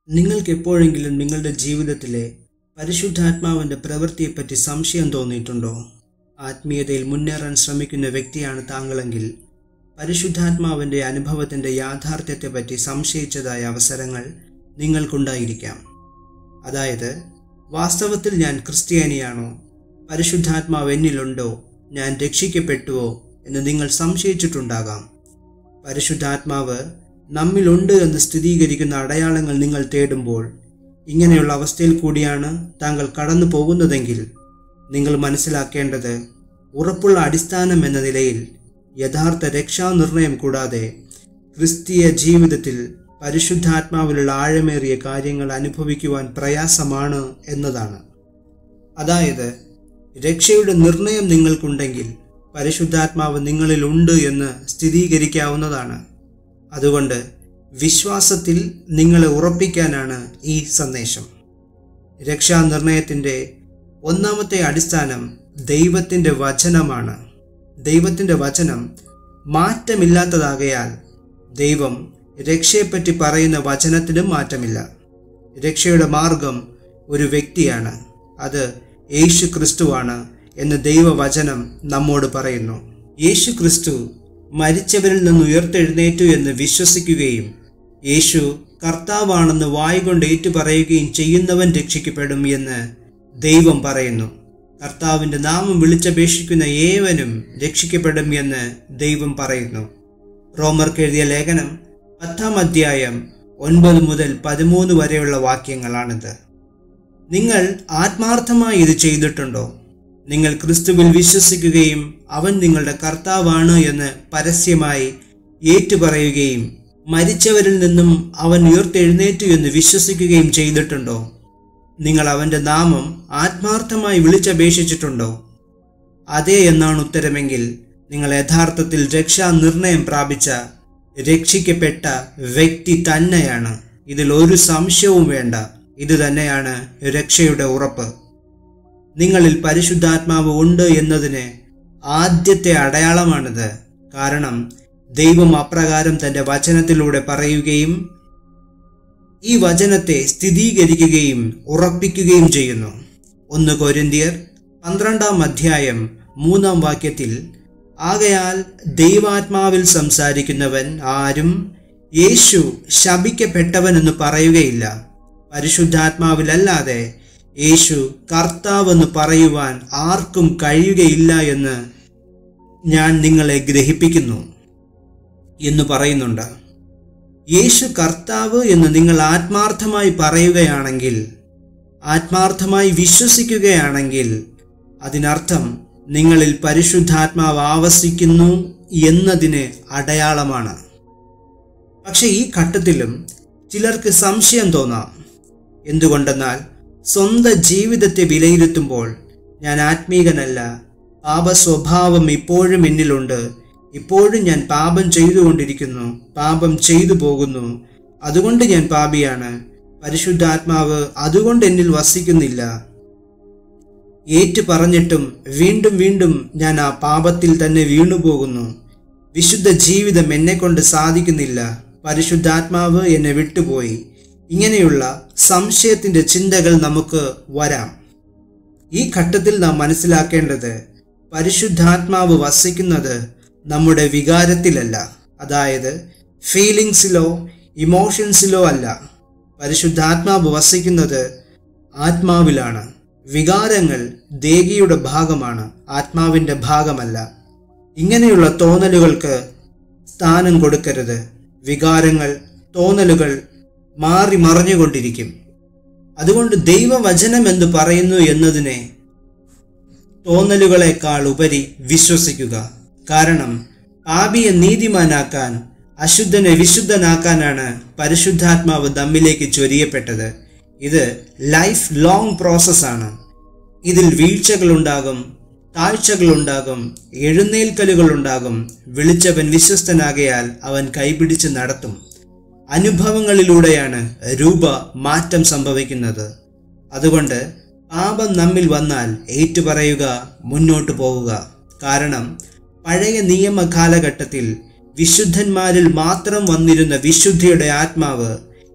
നിങ്ങൾക്ക് എപ്പോഴെങ്കിലും നിങ്ങളുടെ ജീവിതത്തിലെ പരിശുദ്ധാത്മാവിൻ്റെ പ്രവൃത്തിയെപ്പറ്റി സംശയം തോന്നിയിട്ടുണ്ടോ? ആത്മീയതയിൽ മുന്നേറാൻ ശ്രമിക്കുന്ന വ്യക്തിയാണ് താങ്കളെങ്കിൽ പരിശുദ്ധാത്മാവിൻ്റെ അനുഭവത്തിൻ്റെ യാഥാർത്ഥ്യത്തെപ്പറ്റി സംശയിച്ചതായ അവസരങ്ങൾ നിങ്ങൾക്കുണ്ടായിരിക്കാം. അതായത്, വാസ്തവത്തിൽ ഞാൻ ക്രിസ്ത്യാനിയാണോ? പരിശുദ്ധാത്മാവ് എന്നിലുണ്ടോ? ഞാൻ രക്ഷിക്കപ്പെട്ടുവോ എന്ന് നിങ്ങൾ സംശയിച്ചിട്ടുണ്ടാകാം. പരിശുദ്ധാത്മാവ് നമ്മിലുണ്ട് എന്ന് സ്ഥിരീകരിക്കുന്ന അടയാളങ്ങൾ നിങ്ങൾ തേടുമ്പോൾ ഇങ്ങനെയുള്ള അവസ്ഥയിൽ കൂടിയാണ് താങ്കൾ കടന്നു പോകുന്നതെങ്കിൽ നിങ്ങൾ മനസ്സിലാക്കേണ്ടത്, ഉറപ്പുള്ള അടിസ്ഥാനം എന്ന നിലയിൽ യഥാർത്ഥ രക്ഷാനിർണയം കൂടാതെ ക്രിസ്തീയ ജീവിതത്തിൽ പരിശുദ്ധാത്മാവിലുള്ള ആഴമേറിയ കാര്യങ്ങൾ അനുഭവിക്കുവാൻ പ്രയാസമാണ് എന്നതാണ്. അതായത്, രക്ഷയുടെ നിർണയം നിങ്ങൾക്കുണ്ടെങ്കിൽ പരിശുദ്ധാത്മാവ് നിങ്ങളിലുണ്ട് എന്ന് സ്ഥിരീകരിക്കാവുന്നതാണ്. അതുകൊണ്ട് വിശ്വാസത്തിൽ നിങ്ങളെ ഉറപ്പിക്കാനാണ് ഈ സന്ദേശം. രക്ഷാനിർണയത്തിൻ്റെ ഒന്നാമത്തെ അടിസ്ഥാനം ദൈവത്തിൻ്റെ വചനമാണ്. ദൈവത്തിൻ്റെ വചനം മാറ്റമില്ലാത്തതാകയാൽ ദൈവം രക്ഷയെപ്പറ്റി പറയുന്ന വചനത്തിനും മാറ്റമില്ല. രക്ഷയുടെ മാർഗം ഒരു വ്യക്തിയാണ്, അത് യേശു ക്രിസ്തുവാണ് എന്ന് ദൈവവചനം നമ്മോട് പറയുന്നു. യേശു ക്രിസ്തു മരിച്ചവരിൽ നിന്ന് ഉയർത്തെഴുന്നേറ്റു എന്ന് വിശ്വസിക്കുകയും യേശു കർത്താവാണെന്ന് വായ്കൊണ്ട് ഏറ്റുപറയുകയും ചെയ്യുന്നവൻ രക്ഷിക്കപ്പെടും എന്ന് ദൈവം പറയുന്നു. കർത്താവിൻ്റെ നാമം വിളിച്ചപേക്ഷിക്കുന്ന ഏവനും രക്ഷിക്കപ്പെടും എന്ന് ദൈവം പറയുന്നു. റോമർക്ക് എഴുതിയ ലേഖനം 10-ാം അധ്യായം 9 മുതൽ 13 വരെയുള്ള വാക്യങ്ങളാണിത്. നിങ്ങൾ ആത്മാർത്ഥമായി ഇത് ചെയ്തിട്ടുണ്ടോ? നിങ്ങൾ ക്രിസ്തുവിൽ വിശ്വസിക്കുകയും അവൻ നിങ്ങളുടെ കർത്താവാണ് എന്ന് പരസ്യമായി ഏറ്റുപറയുകയും മരിച്ചവരിൽ നിന്നും അവൻ ഉയർത്തെഴുന്നേറ്റു എന്ന് വിശ്വസിക്കുകയും ചെയ്തിട്ടുണ്ടോ? നിങ്ങൾ അവൻ്റെ നാമം ആത്മാർത്ഥമായി വിളിച്ചപേക്ഷിച്ചിട്ടുണ്ടോ? അതെ എന്നാണ് ഉത്തരമെങ്കിൽ നിങ്ങൾ യഥാർത്ഥത്തിൽ രക്ഷാനിർണയം പ്രാപിച്ച രക്ഷിക്കപ്പെട്ട വ്യക്തി തന്നെയാണ്. ഇതിൽ ഒരു സംശയവും വേണ്ട. ഇത് തന്നെയാണ് രക്ഷയുടെ ഉറപ്പ്. നിങ്ങളിൽ പരിശുദ്ധാത്മാവ് ഉണ്ട് എന്നതിന് ആദ്യത്തെ അടയാളമാണിത്. കാരണം ദൈവം അപ്രകാരം തൻ്റെ വചനത്തിലൂടെ പറയുകയും ഈ വചനത്തെ സ്ഥിരീകരിക്കുകയും ഉറപ്പിക്കുകയും ചെയ്യുന്നു. 1 കൊരിന്ത്യർ 12-ാം അധ്യായം 3-ാം വാക്യത്തിൽ, ആകയാൽ ദൈവാത്മാവിൽ സംസാരിക്കുന്നവൻ ആരും യേശു ശപിക്കപ്പെട്ടവൻ എന്ന് പറയുകയില്ല. പരിശുദ്ധാത്മാവിലല്ലാതെ യേശു കർത്താവെന്ന് പറയുവാൻ ആർക്കും കഴിയുകയില്ല എന്ന് ഞാൻ നിങ്ങളെ ഗ്രഹിപ്പിക്കുന്നു എന്ന് പറയുന്നുണ്ട്. യേശു കർത്താവ് എന്ന് നിങ്ങൾ ആത്മാർത്ഥമായി പറയുകയാണെങ്കിൽ, ആത്മാർത്ഥമായി വിശ്വസിക്കുകയാണെങ്കിൽ, അതിനർത്ഥം നിങ്ങളിൽ പരിശുദ്ധാത്മാവ് ആവസിക്കുന്നു എന്നതിന് അടയാളമാണ്. പക്ഷെ ഈ ഘട്ടത്തിലും ചിലർക്ക് സംശയം തോന്നാം. എന്തുകൊണ്ടെന്നാൽ, സ്വന്തം ജീവിതത്തെ വിലയിരുത്തുമ്പോൾ ഞാൻ ആത്മീകനല്ല, പാപസ്വഭാവം ഇപ്പോഴും എന്നിലുണ്ട്, ഇപ്പോഴും ഞാൻ പാപം ചെയ്തുകൊണ്ടിരിക്കുന്നു, പാപം ചെയ്തു പോകുന്നു, അതുകൊണ്ട് ഞാൻ പാപിയാണ്, പരിശുദ്ധാത്മാവ് അതുകൊണ്ട് എന്നിൽ വസിക്കുന്നില്ല, ഏറ്റു പറഞ്ഞിട്ടും വീണ്ടും വീണ്ടും ഞാൻ ആ പാപത്തിൽ തന്നെ വീണുപോകുന്നു, വിശുദ്ധ ജീവിതം എന്നെക്കൊണ്ട് സാധിക്കുന്നില്ല, പരിശുദ്ധാത്മാവ് എന്നെ വിട്ടുപോയി. ഇങ്ങനെയുള്ള സംശയത്തിൻ്റെ ചിന്തകൾ നമുക്ക് വരാം. ഈ ഘട്ടത്തിൽ നാം മനസ്സിലാക്കേണ്ടത്, പരിശുദ്ധാത്മാവ് വസിക്കുന്നത് നമ്മുടെ വികാരത്തിലല്ല, അതായത് ഫീലിങ്സിലോ ഇമോഷൻസിലോ അല്ല. പരിശുദ്ധാത്മാവ് വസിക്കുന്നത് ആത്മാവിലാണ്. വികാരങ്ങൾ ദേഹിയുടെ ഭാഗമാണ്, ആത്മാവിൻ്റെ ഭാഗമല്ല. ഇങ്ങനെയുള്ള തോന്നലുകൾക്ക് സ്ഥാനം കൊടുക്കരുത്. വികാരങ്ങൾ, തോന്നലുകൾ മാറി മറിഞ്ഞുകൊണ്ടിരിക്കും. അതുകൊണ്ട് ദൈവവചനം എന്ന് പറയുന്നു എന്നതിനെ തോന്നലുകളെക്കാൾ ഉപരി വിശ്വസിക്കുക. കാരണം പാപിയെ നീതിമാനാക്കാൻ, അശുദ്ധനെ വിശുദ്ധനാക്കാനാണ് പരിശുദ്ധാത്മാവ് നമ്മിലേക്ക് ചൊരിയപ്പെട്ടത്. ഇത് ലൈഫ് ലോങ് പ്രോസസ്സാണ്. ഇതിൽ വീഴ്ചകളുണ്ടാകും, താഴ്ചകളുണ്ടാകും, എഴുന്നേൽക്കലുകളുണ്ടാകും. വിളിച്ചവൻ വിശ്വസ്തനാകയാൽ അവൻ കൈപിടിച്ച് നടത്തും. അനുഭവങ്ങളിലൂടെയാണ് രൂപമാറ്റം സംഭവിക്കുന്നത്. അതുകൊണ്ട് പാപം നമ്മിൽ വന്നാൽ ഏറ്റുപറയുക, മുന്നോട്ട് പോവുക. കാരണം പഴയ നിയമ കാലഘട്ടത്തിൽ വിശുദ്ധന്മാരിൽ മാത്രം വന്നിരുന്ന വിശുദ്ധിയുടെ ആത്മാവ്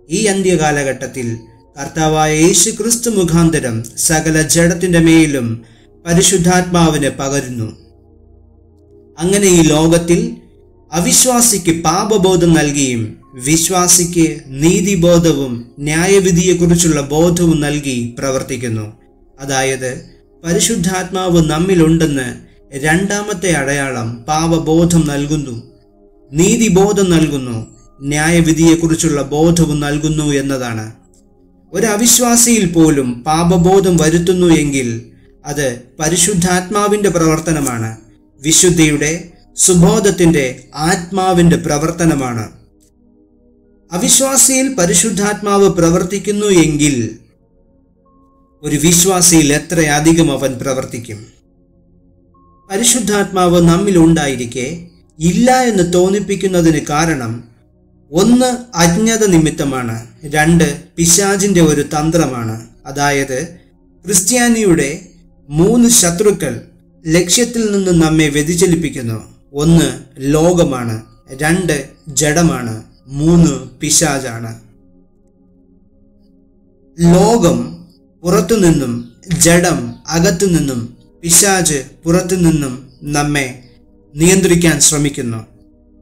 ഈ അന്ത്യകാലഘട്ടത്തിൽ കർത്താവായ യേശു ക്രിസ്തു മുഖാന്തരം സകല ജഡത്തിന്റെ മേലും പരിശുദ്ധാത്മാവിനെ പകരുന്നു. അങ്ങനെ ഈ ലോകത്തിൽ അവിശ്വാസിക്ക് പാപബോധം നൽകിയും വിശ്വാസിക്ക് നീതിബോധവും ന്യായവിധിയെക്കുറിച്ചുള്ള ബോധവും നൽകി പ്രവർത്തിക്കുന്നു. അതായത് പരിശുദ്ധാത്മാവ് നമ്മിലുണ്ടെന്ന് രണ്ടാമത്തെ അടയാളം പാപബോധം നൽകുന്നു, നീതിബോധം നൽകുന്നു, ന്യായവിധിയെക്കുറിച്ചുള്ള ബോധവും നൽകുന്നു എന്നതാണ്. ഒരു അവിശ്വാസിയിൽ പോലും പാപബോധം വരുത്തുന്നു എങ്കിൽ അത് പരിശുദ്ധാത്മാവിന്റെ പ്രവർത്തനമാണ്, വിശുദ്ധിയുടെ സുബോധത്തിന്റെ ആത്മാവിന്റെ പ്രവർത്തനമാണ്. അവിശ്വാസിയിൽ പരിശുദ്ധാത്മാവ് പ്രവർത്തിക്കുന്നു എങ്കിൽ ഒരു വിശ്വാസിയിൽ എത്രയധികം അവൻ പ്രവർത്തിക്കും. പരിശുദ്ധാത്മാവ് നമ്മിൽ ഉണ്ടായിരിക്കെ ഇല്ല എന്ന് തോന്നിപ്പിക്കുന്നതിന് കാരണം 1 അജ്ഞത നിമിത്തമാണ്, 2 പിശാചിന്റെ ഒരു തന്ത്രമാണ്. അതായത് ക്രിസ്ത്യാനിയുടെ 3 ശത്രുക്കൾ ലക്ഷ്യത്തിൽ നിന്ന് നമ്മെ വ്യതിചലിപ്പിക്കുന്നു. 1 ലോകമാണ്, 2 ജഡമാണ്, 3 പിശാചാണ്. ലോകം പുറത്തുനിന്നും, ജഡം അകത്തുനിന്നും, പിശാച് പുറത്തുനിന്നും നമ്മെ നിയന്ത്രിക്കാൻ ശ്രമിക്കുന്നു.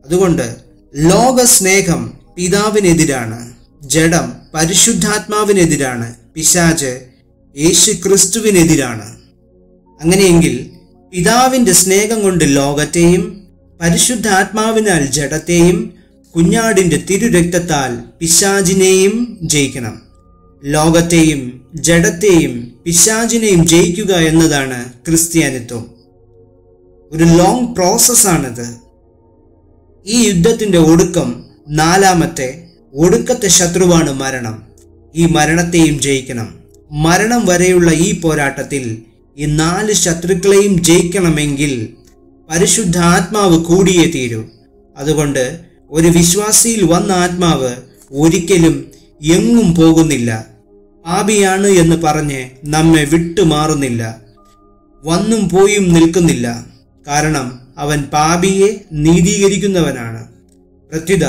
അതുകൊണ്ട് ലോകസ്നേഹം പിതാവിനെതിരാണ്, ജഡം പരിശുദ്ധാത്മാവിനെതിരാണ്, പിശാച് യേശു ക്രിസ്തുവിനെതിരാണ്. അങ്ങനെയെങ്കിൽ പിതാവിന്റെ സ്നേഹം കൊണ്ട് ലോകത്തെയും പരിശുദ്ധാത്മാവിനാൽ ജഡത്തെയും കുഞ്ഞാടിന്റെ തിരുരക്തത്താൽ പിശാചിനെയും ജയിക്കണം. ലോകത്തെയും ജഡത്തെയും പിശാചിനെയും ജയിക്കുക എന്നതാണ് ക്രിസ്ത്യാനിത്വം. ഒരു ലോങ് പ്രോസസ്സാണിത്. ഈ യുദ്ധത്തിന്റെ ഒടുക്കം, 4ാമത്തെ ഒടുക്കത്തെ ശത്രുവാണ് മരണം. ഈ മരണത്തെയും ജയിക്കണം. മരണം വരെയുള്ള ഈ പോരാട്ടത്തിൽ ഈ 4 ശത്രുക്കളെയും ജയിക്കണമെങ്കിൽ പരിശുദ്ധ ആത്മാവ് കൂടിയേ തീരൂ. അതുകൊണ്ട് ഒരു വിശ്വാസിയിൽ വന്ന ആത്മാവ് ഒരിക്കലും എങ്ങും പോകുന്നില്ല. പാപിയാണ് എന്ന് പറഞ്ഞ് നമ്മെ വിട്ടുമാറുന്നില്ല, വന്നും പോയും നിൽക്കുന്നില്ല. കാരണം അവൻ പാപിയെ നീതീകരിക്കുന്നവനാണ്. പ്രത്യുത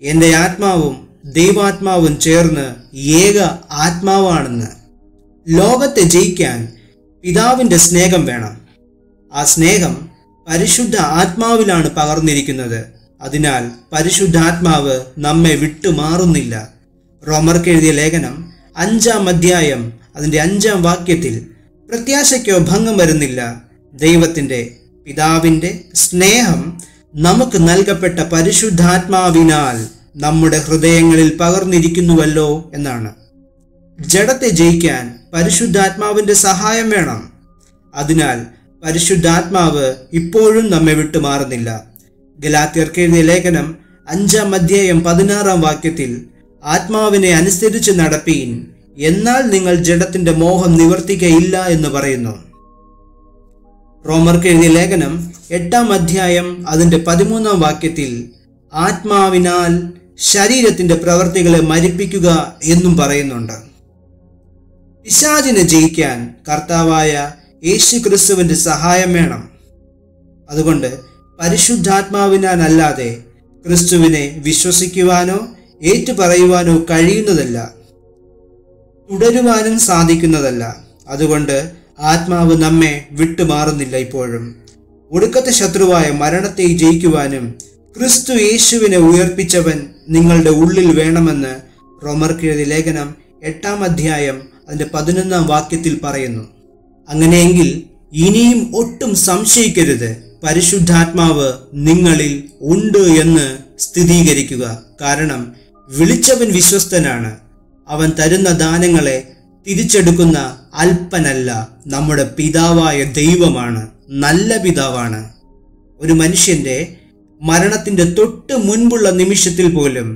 എൻ്റെ ആത്മാവും ദൈവാത്മാവും ചേർന്ന് ഏക ആത്മാവാണെന്ന്. ലോകത്തെ ജയിക്കാൻ പിതാവിൻ്റെ സ്നേഹം വേണം. ആ സ്നേഹം പരിശുദ്ധ ആത്മാവിലാണ് പകർന്നിരിക്കുന്നത്. അതിനാൽ പരിശുദ്ധാത്മാവ് നമ്മെ വിട്ടുമാറുന്നില്ല. റോമർക്ക് എഴുതിയ ലേഖനം 5-ാം അധ്യായം അതിൻ്റെ 5-ാം വാക്യത്തിൽ പ്രത്യാശയ്ക്കോ ഭംഗം വരുന്നില്ല, ദൈവത്തിൻ്റെ പിതാവിൻ്റെ സ്നേഹം നമുക്ക് നൽകപ്പെട്ട പരിശുദ്ധാത്മാവിനാൽ നമ്മുടെ ഹൃദയങ്ങളിൽ പകർന്നിരിക്കുന്നുവല്ലോ എന്നാണ്. ജഡത്തെ ജയിക്കാൻ പരിശുദ്ധാത്മാവിൻ്റെ സഹായം വേണം. അതിനാൽ പരിശുദ്ധാത്മാവ് ഇപ്പോഴും നമ്മെ വിട്ടുമാറുന്നില്ല. ഗലാത്യർക്ക് എഴുതിയ ലേഖനം 5-ാം അധ്യായം 16-ാം വാക്യത്തിൽ ആത്മാവിനെ അനുസരിച്ച് നടപ്പീൻ, എന്നാൽ നിങ്ങൾ ജഡത്തിന്റെ മോഹം നിവർത്തിക്കയില്ല എന്ന് പറയുന്നു. റോമർക്ക് എഴുതിയ ലേഖനം 8-ാം അധ്യായം അതിൻ്റെ 13-ാം വാക്യത്തിൽ ആത്മാവിനാൽ ശരീരത്തിന്റെ പ്രവർത്തികളെ മരിപ്പിക്കുക എന്നും പറയുന്നുണ്ട്. പിശാചിനെ ജയിക്കാൻ കർത്താവായ യേശു ക്രിസ്തുവിന്റെ സഹായം വേണം. അതുകൊണ്ട് പരിശുദ്ധാത്മാവിനാൽ അല്ലാതെ ക്രിസ്തുവിനെ വിശ്വസിക്കുവാനോ ഏറ്റുപറയുവാനോ കഴിയുന്നതല്ല, തുടരുവാനും സാധിക്കുന്നതല്ല. അതുകൊണ്ട് ആത്മാവ് നമ്മെ വിട്ടുമാറുന്നില്ല. ഇപ്പോഴും ഒടുക്കത്തെ ശത്രുവായ മരണത്തെ ജയിക്കുവാനും ക്രിസ്തു യേശുവിനെ ഉയർപ്പിച്ചവൻ നിങ്ങളുടെ ഉള്ളിൽ വേണമെന്ന് റോമർക്ക് എഴുതിയ ലേഖനം 8-ാം അധ്യായം അതിൻ്റെ 11-ാം വാക്യത്തിൽ പറയുന്നു. അങ്ങനെയെങ്കിൽ ഇനിയും ഒട്ടും സംശയിക്കരുത്, പരിശുദ്ധാത്മാവ് നിങ്ങളിൽ ഉണ്ട് എന്ന് സ്ഥിരീകരിക്കുക. കാരണം വിളിച്ചവൻ വിശ്വസ്തനാണ്, അവൻ തരുന്ന ദാനങ്ങളെ തിരിച്ചെടുക്കുന്ന അല്പനല്ല, നമ്മുടെ പിതാവായ ദൈവമാണ്, നല്ല പിതാവാണ്. ഒരു മനുഷ്യന്റെ മരണത്തിന്റെ തൊട്ട് മുൻപുള്ള നിമിഷത്തിൽ പോലും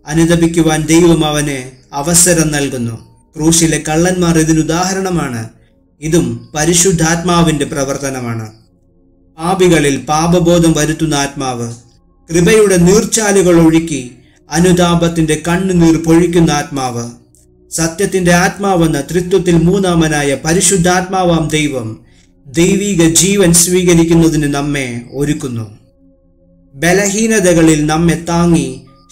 അനുതപിക്കുവാൻ ദൈവം അവന് അവസരം നൽകുന്നു. ക്രൂശിലെ കള്ളന്മാർ ഇതിനുദാഹരണമാണ്. ഇതും പരിശുദ്ധാത്മാവിന്റെ പ്രവർത്തനമാണ്. പാപികളിൽ പാപബോധം വരുത്തുന്ന ആത്മാവ്, കൃപയുടെ നീർച്ചാലുകൾ ഒഴുക്കി അനുതാപത്തിന്റെ കണ്ണുനീർ പൊഴിക്കുന്ന ആത്മാവ്, സത്യത്തിന്റെ ആത്മാവെന്ന ത്രിത്വത്തിൽ 3ാമനായ പരിശുദ്ധാത്മാവാം ദൈവം ദൈവിക ജീവൻ സ്വീകരിക്കുന്നതിന് നമ്മെ ഒരുക്കുന്നു. ബലഹീനതകളിൽ നമ്മെ താങ്ങി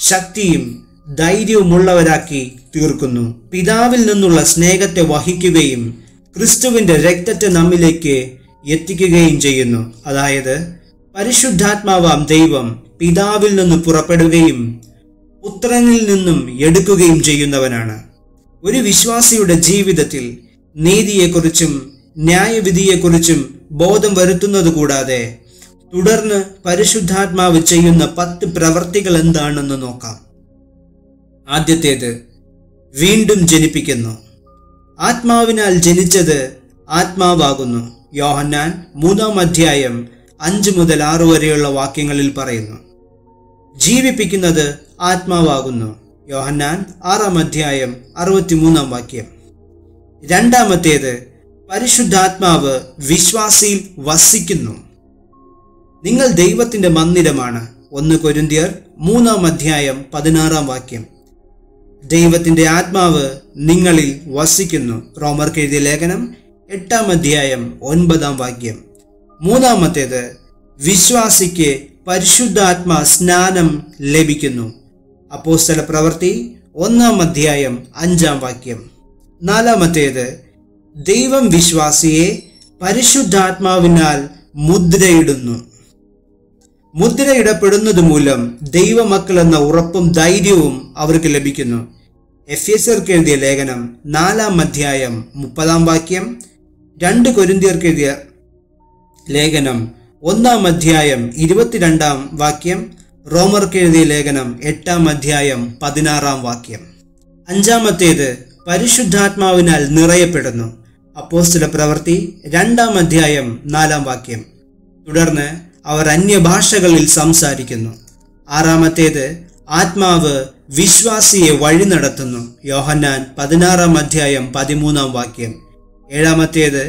ശക്തിയും ധൈര്യവുമുള്ളവരാക്കി തീർക്കുന്നു. പിതാവിൽ നിന്നുള്ള സ്നേഹത്തെ വഹിക്കുകയും ക്രിസ്തുവിന്റെ രക്തത്തെ നമ്മിലേക്ക് എത്തിക്കുകയും ചെയ്യുന്നു. അതായത് പരിശുദ്ധാത്മാവാം ദൈവം പിതാവിൽ നിന്ന് പുറപ്പെടുകയും പുത്രനിൽ നിന്നും എടുക്കുകയും ചെയ്യുന്നവനാണ്. ഒരു വിശ്വാസിയുടെ ജീവിതത്തിൽ നീതിയെക്കുറിച്ചും ന്യായവിധിയെക്കുറിച്ചും ബോധം വരുത്തുന്നത് കൂടാതെ തുടർന്ന് പരിശുദ്ധാത്മാവ് ചെയ്യുന്ന 10 പ്രവർത്തികൾ എന്താണെന്ന് നോക്കാം. ആദ്യത്തേത്, വീണ്ടും ജനിപ്പിക്കുന്നു. ആത്മാവിനാൽ ജനിച്ചത് ആത്മാവാകുന്നു. യോഹന്നാൻ 3-ാം അധ്യായം 5 മുതൽ 6 വരെയുള്ള വാക്യങ്ങളിൽ പറയുന്നു. ജീവിപ്പിക്കുന്നത് ആത്മാവാകുന്നു. യോഹന്നാൻ 6-ാം അധ്യായം 63-ാം വാക്യം. രണ്ടാമത്തേത്, പരിശുദ്ധാത്മാവ് വിശ്വാസിയിൽ വസിക്കുന്നു. നിങ്ങൾ ദൈവത്തിന്റെ മന്ദിരമാണ്. 1 കൊരിന്ത്യർ 3-ാം അധ്യായം 16-ാം വാക്യം. ദൈവത്തിന്റെ ആത്മാവ് നിങ്ങളിൽ വസിക്കുന്നു. റോമർക്ക് എഴുതിയ ലേഖനം 8-ാം അധ്യായം 9-ാം വാക്യം. മൂന്നാമത്തേത്, വിശ്വാസിക്ക് പരിശുദ്ധാത്മാ സ്നാനം ലഭിക്കുന്നു. അപ്പോസ്തല പ്രവൃത്തി 1-ാം അധ്യായം 5-ാം വാക്യം. നാലാമത്തേത്, ദൈവം വിശ്വാസിയെ പരിശുദ്ധാത്മാവിനാൽ മുദ്രയിടുന്നു. മുദ്രയിടപ്പെടുന്നത് മൂലം ദൈവമക്കൾ എന്ന ഉറപ്പും ധൈര്യവും അവർക്ക് ലഭിക്കുന്നു. എഫേസ്യർക്ക് എഴുതിയ ലേഖനം 4-ാം അധ്യായം 30-ാം വാക്യം. 2 കൊരിന്ത്യർക്ക് എഴുതിയ ലേഖനം 1-ാം അധ്യായം 22-ാം വാക്യം. റോമർക്ക് എഴുതിയ ലേഖനം 8-ാം അധ്യായം 16-ാം വാക്യം. അഞ്ചാമത്തേത്, പരിശുദ്ധാത്മാവിനാൽ നിറയപ്പെടുന്നു. അപ്പോസ്തല പ്രവൃത്തി 2-ാം അധ്യായം 4-ാം വാക്യം. തുടർന്ന് അവർ അന്യഭാഷകളിൽ സംസാരിക്കുന്നു. ആറാമത്തേത്, ആത്മാവ് വിശ്വാസിയെ വഴി നടത്തുന്നു. യോഹന്നാൻ 16-ാം അധ്യായം 13-ാം വാക്യം. ഏഴാമത്തേത്,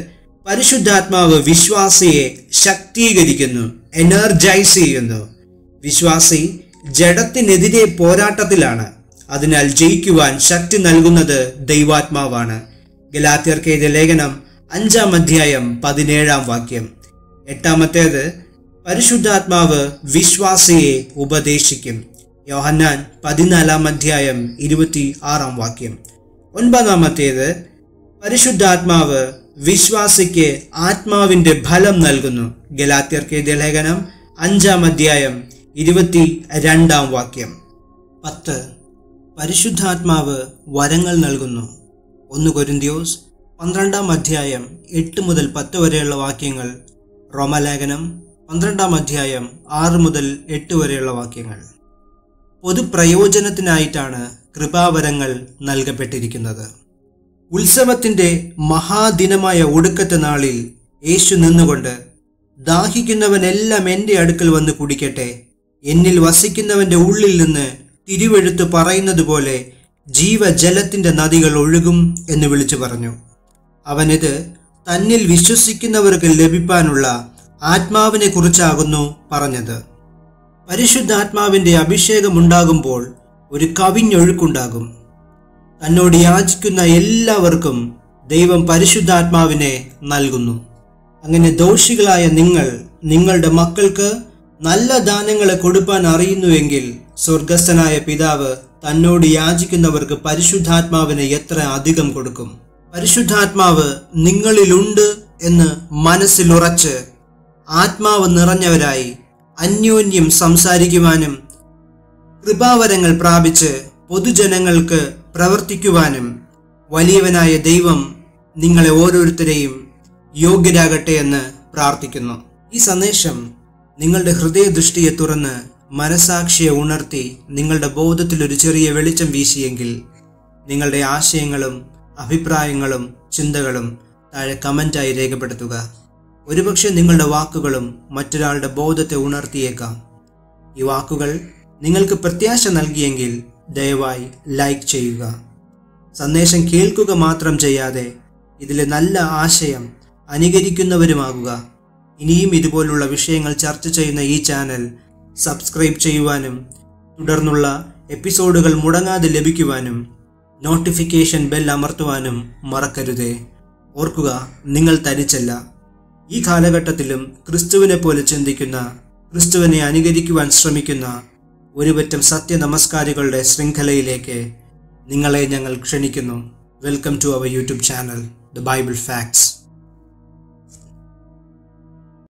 പരിശുദ്ധാത്മാവ് വിശ്വാസിയെ ശക്തീകരിക്കുന്നു, എനർജൈസ് ചെയ്യുന്നു. വിശ്വാസി ജഡത്തിനെതിരെ പോരാട്ടത്തിലാണ്. അതിനാൽ ജയിക്കുവാൻ ശക്തി നൽകുന്നത് ദൈവാത്മാവാണ്. ഗലാത്യർക്ക് എഴുതിയ ലേഖനം 5-ാം അധ്യായം 17-ാം വാക്യം. എട്ടാമത്തേത്, പരിശുദ്ധാത്മാവ് വിശ്വാസിയെ ഉപദേശിക്കും. യോഹന്നാൻ 14-ാം അധ്യായം 26-ാം വാക്യം. ഒൻപതാമത്തേത്, പരിശുദ്ധാത്മാവ് വിശ്വാസിക്ക് ആത്മാവിന്റെ ഫലം നൽകുന്നു. ഗലാത്യർക്ക് എഴുതിയ ലേഖനം 5-ാം അധ്യായം 22-ാം വാക്യം. 10. പരിശുദ്ധാത്മാവ് വരങ്ങൾ നൽകുന്നു. 1 കൊരിന്ത്യോസ് 12-ാം അധ്യായം 8 മുതൽ 10 വരെയുള്ള വാക്യങ്ങൾ. റോമാലേഖനം 12-ാം അധ്യായം 6 മുതൽ 8 വരെയുള്ള വാക്യങ്ങൾ. പൊതുപ്രയോജനത്തിനായിട്ടാണ് കൃപാവരങ്ങൾ നൽകപ്പെട്ടിരിക്കുന്നത്. ഉത്സവത്തിന്റെ മഹാദിനമായ ഒടുക്കത്തെ നാളിൽ യേശു നിന്നുകൊണ്ട്, ദാഹിക്കുന്നവനെല്ലാം എൻ്റെ അടുക്കൽ വന്ന് കുടിക്കട്ടെ, എന്നിൽ വസിക്കുന്നവന്റെ ഉള്ളിൽ നിന്ന് തിരുവെഴുത്ത് പറയുന്നത് പോലെ ജീവജലത്തിന്റെ നദികൾ ഒഴുകും എന്ന് വിളിച്ചു പറഞ്ഞു. അവനിത് തന്നിൽ വിശ്വസിക്കുന്നവർക്ക് ലഭിക്കാനുള്ള ആത്മാവിനെ കുറിച്ചാകുന്നു പറഞ്ഞത്. പരിശുദ്ധാത്മാവിന്റെ അഭിഷേകമുണ്ടാകുമ്പോൾ ഒരു കവിഞ്ഞൊഴുക്കുണ്ടാകും. തന്നോട് യാചിക്കുന്ന എല്ലാവർക്കും ദൈവം പരിശുദ്ധാത്മാവിനെ നൽകുന്നു. അങ്ങനെ ദോഷികളായ നിങ്ങൾ നിങ്ങളുടെ മക്കൾക്ക് നല്ല ദാനങ്ങളെ കൊടുപ്പാൻ അറിയുന്നുവെങ്കിൽ സ്വർഗസ്ഥനായ പിതാവ് തന്നോട് യാചിക്കുന്നവർക്ക് പരിശുദ്ധാത്മാവിനെ എത്ര അധികം കൊടുക്കും. പരിശുദ്ധാത്മാവ് നിങ്ങളിലുണ്ട് എന്ന് മനസ്സിലുറച്ച് ആത്മാവ് നിറഞ്ഞവരായി അന്യോന്യം സംസാരിക്കുവാനും കൃപാവരങ്ങൾ പ്രാപിച്ച് പൊതുജനങ്ങൾക്ക് പ്രവർത്തിക്കുവാനും വലിയവനായ ദൈവം നിങ്ങളെ ഓരോരുത്തരെയും യോഗ്യരാകട്ടെ എന്ന് പ്രാർത്ഥിക്കുന്നു. ഈ സന്ദേശം നിങ്ങളുടെ ഹൃദയദൃഷ്ടിയെ തുറന്ന് മനസാക്ഷിയെ ഉണർത്തി നിങ്ങളുടെ ബോധത്തിൽ ഒരു ചെറിയ വെളിച്ചം വീശിയെങ്കിൽ നിങ്ങളുടെ ആശയങ്ങളും അഭിപ്രായങ്ങളും ചിന്തകളും താഴെ കമൻ്റായി രേഖപ്പെടുത്തുക. ഒരുപക്ഷെ നിങ്ങളുടെ വാക്കുകളും മറ്റൊരാളുടെ ബോധത്തെ ഉണർത്തിയേക്കാം. ഈ വാക്കുകൾ നിങ്ങൾക്ക് പ്രത്യാശ നൽകിയെങ്കിൽ ദയവായി ലൈക്ക് ചെയ്യുക. സന്ദേശം കേൾക്കുക മാത്രം ചെയ്യാതെ ഇതിലെ നല്ല ആശയം അനുകരിക്കുന്നവരുമാകുക. ഇനിയും ഇതുപോലുള്ള വിഷയങ്ങൾ ചർച്ച ചെയ്യുന്ന ഈ ചാനൽ സബ്സ്ക്രൈബ് ചെയ്യുവാനും തുടർന്നുള്ള എപ്പിസോഡുകൾ മുടങ്ങാതെ ലഭിക്കുവാനും നോട്ടിഫിക്കേഷൻ ബെൽ അമർത്തുവാനും മറക്കരുതേ. ഓർക്കുക, നിങ്ങൾ തനിച്ചല്ല. ഈ കാലഘട്ടത്തിലും ക്രിസ്തുവിനെ പോലെ ചിന്തിക്കുന്ന, ക്രിസ്തുവിനെ അനുകരിക്കുവാൻ ശ്രമിക്കുന്ന ഒരുപറ്റം സത്യ നമസ്കാരികളുടെ ശൃംഖലയിലേക്ക് നിങ്ങളെ ഞങ്ങൾ ക്ഷണിക്കുന്നു. Welcome to our YouTube channel the Bible facts.